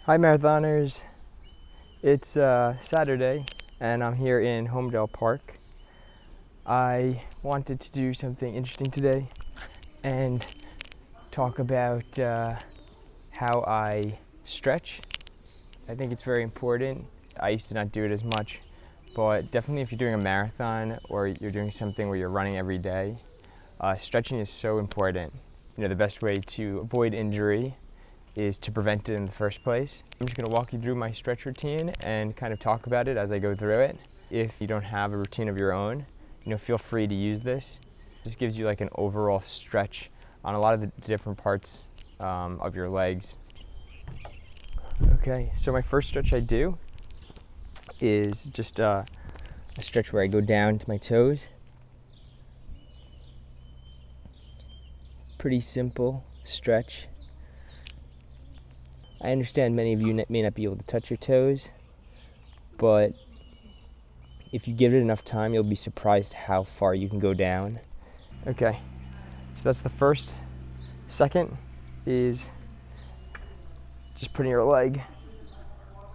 Hi marathoners, it's Saturday and I'm here in Homedale Park. I wanted to do something interesting today and talk about how I stretch. I think it's very important. I used to not do it as much, but definitely if you're doing a marathon or you're doing something where you're running every day, stretching is so important. You know, the best way to avoid injury is to prevent it in the first place. I'm just going to walk you through my stretch routine and kind of talk about it as I go through it. If you don't have a routine of your own, feel free to use this. This gives you like an overall stretch on a lot of the different parts of your legs. Okay, so my first stretch I do is just a stretch where I go down to my toes. Pretty simple stretch. I understand many of you may not be able to touch your toes, but if you give it enough time, you'll be surprised how far you can go down. Okay, so that's the first. Second is just putting your leg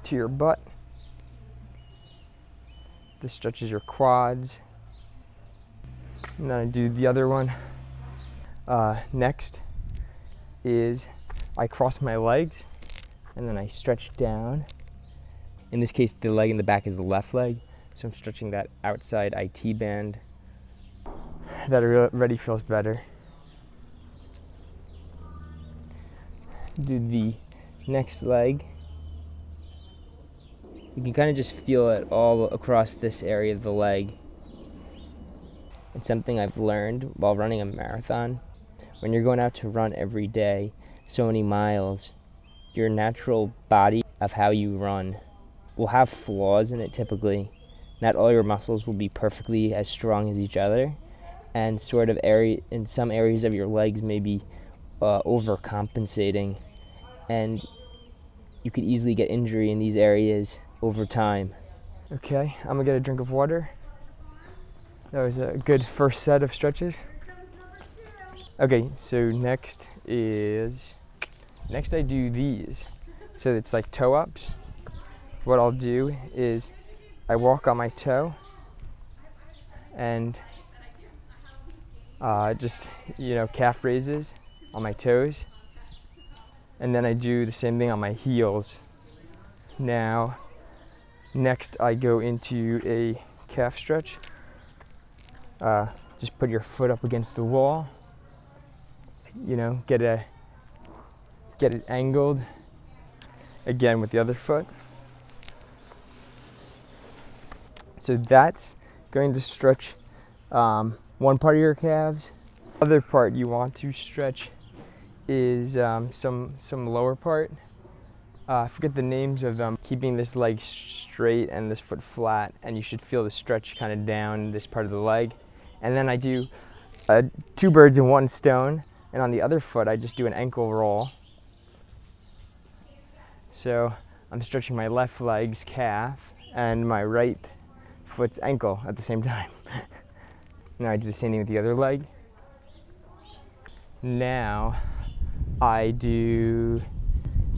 to your butt. This stretches your quads. And then I do the other one. Next is I cross my legs and then I stretch down. In this case, the leg in the back is the left leg, so I'm stretching that outside IT band. That already feels better. Do the next leg. You can kind of just feel it all across this area of the leg. It's something I've learned while running a marathon. When you're going out to run every day, so many miles, your natural body of how you run will have flaws in it typically. Not all your muscles will be perfectly as strong as each other, and in some areas of your legs may be overcompensating, and you could easily get injury in these areas over time. Okay, I'm gonna get a drink of water. That was a good first set of stretches. Okay, so next I do these. So it's like toe ups. What I'll do is I walk on my toe and just calf raises on my toes, and then I do the same thing on my heels. Now next I go into a calf stretch. Just put your foot up against the wall, get it angled again with the other foot. So that's going to stretch one part of your calves. Other part you want to stretch is some lower part. I forget the names of them. Keeping this leg straight and this foot flat, and you should feel the stretch kind of down this part of the leg. And then I do two birds in one stone, and on the other foot I just do an ankle roll. So I'm stretching my left leg's calf and my right foot's ankle at the same time. Now I do the same thing with the other leg. Now I do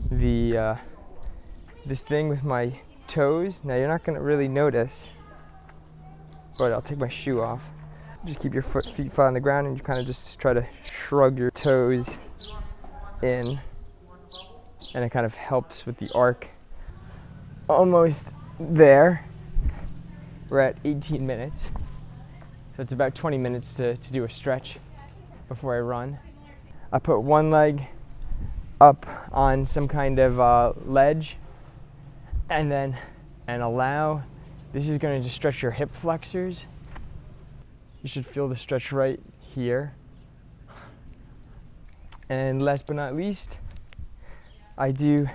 this thing with my toes. Now you're not gonna really notice, but I'll take my shoe off. Just keep your feet flat on the ground, and you kind of just try to shrug your toes in, and it kind of helps with the arc. Almost there. We're at 18 minutes, so it's about 20 minutes to do a stretch before I run. I put one leg up on some kind of ledge, and allow. This is going to just stretch your hip flexors. You should feel the stretch right here. And last but not least, I do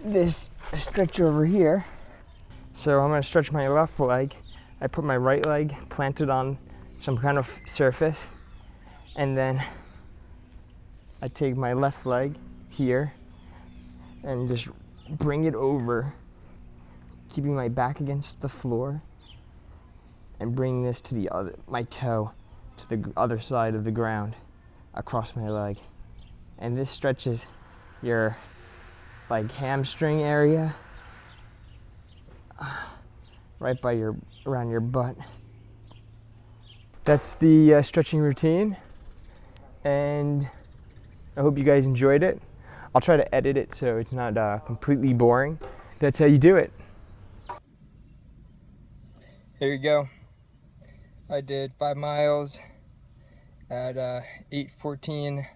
this stretch over here. So I'm going to stretch my left leg. I put my right leg planted on some kind of surface, and then I take my left leg here and just bring it over, keeping my back against the floor, and bring this to my toe to the other side of the ground across my leg. And this stretches your like hamstring area, right by around your butt. That's the stretching routine, and I hope you guys enjoyed it. I'll try to edit it so it's not completely boring. That's how you do it. There you go. I did 5 miles at 8:14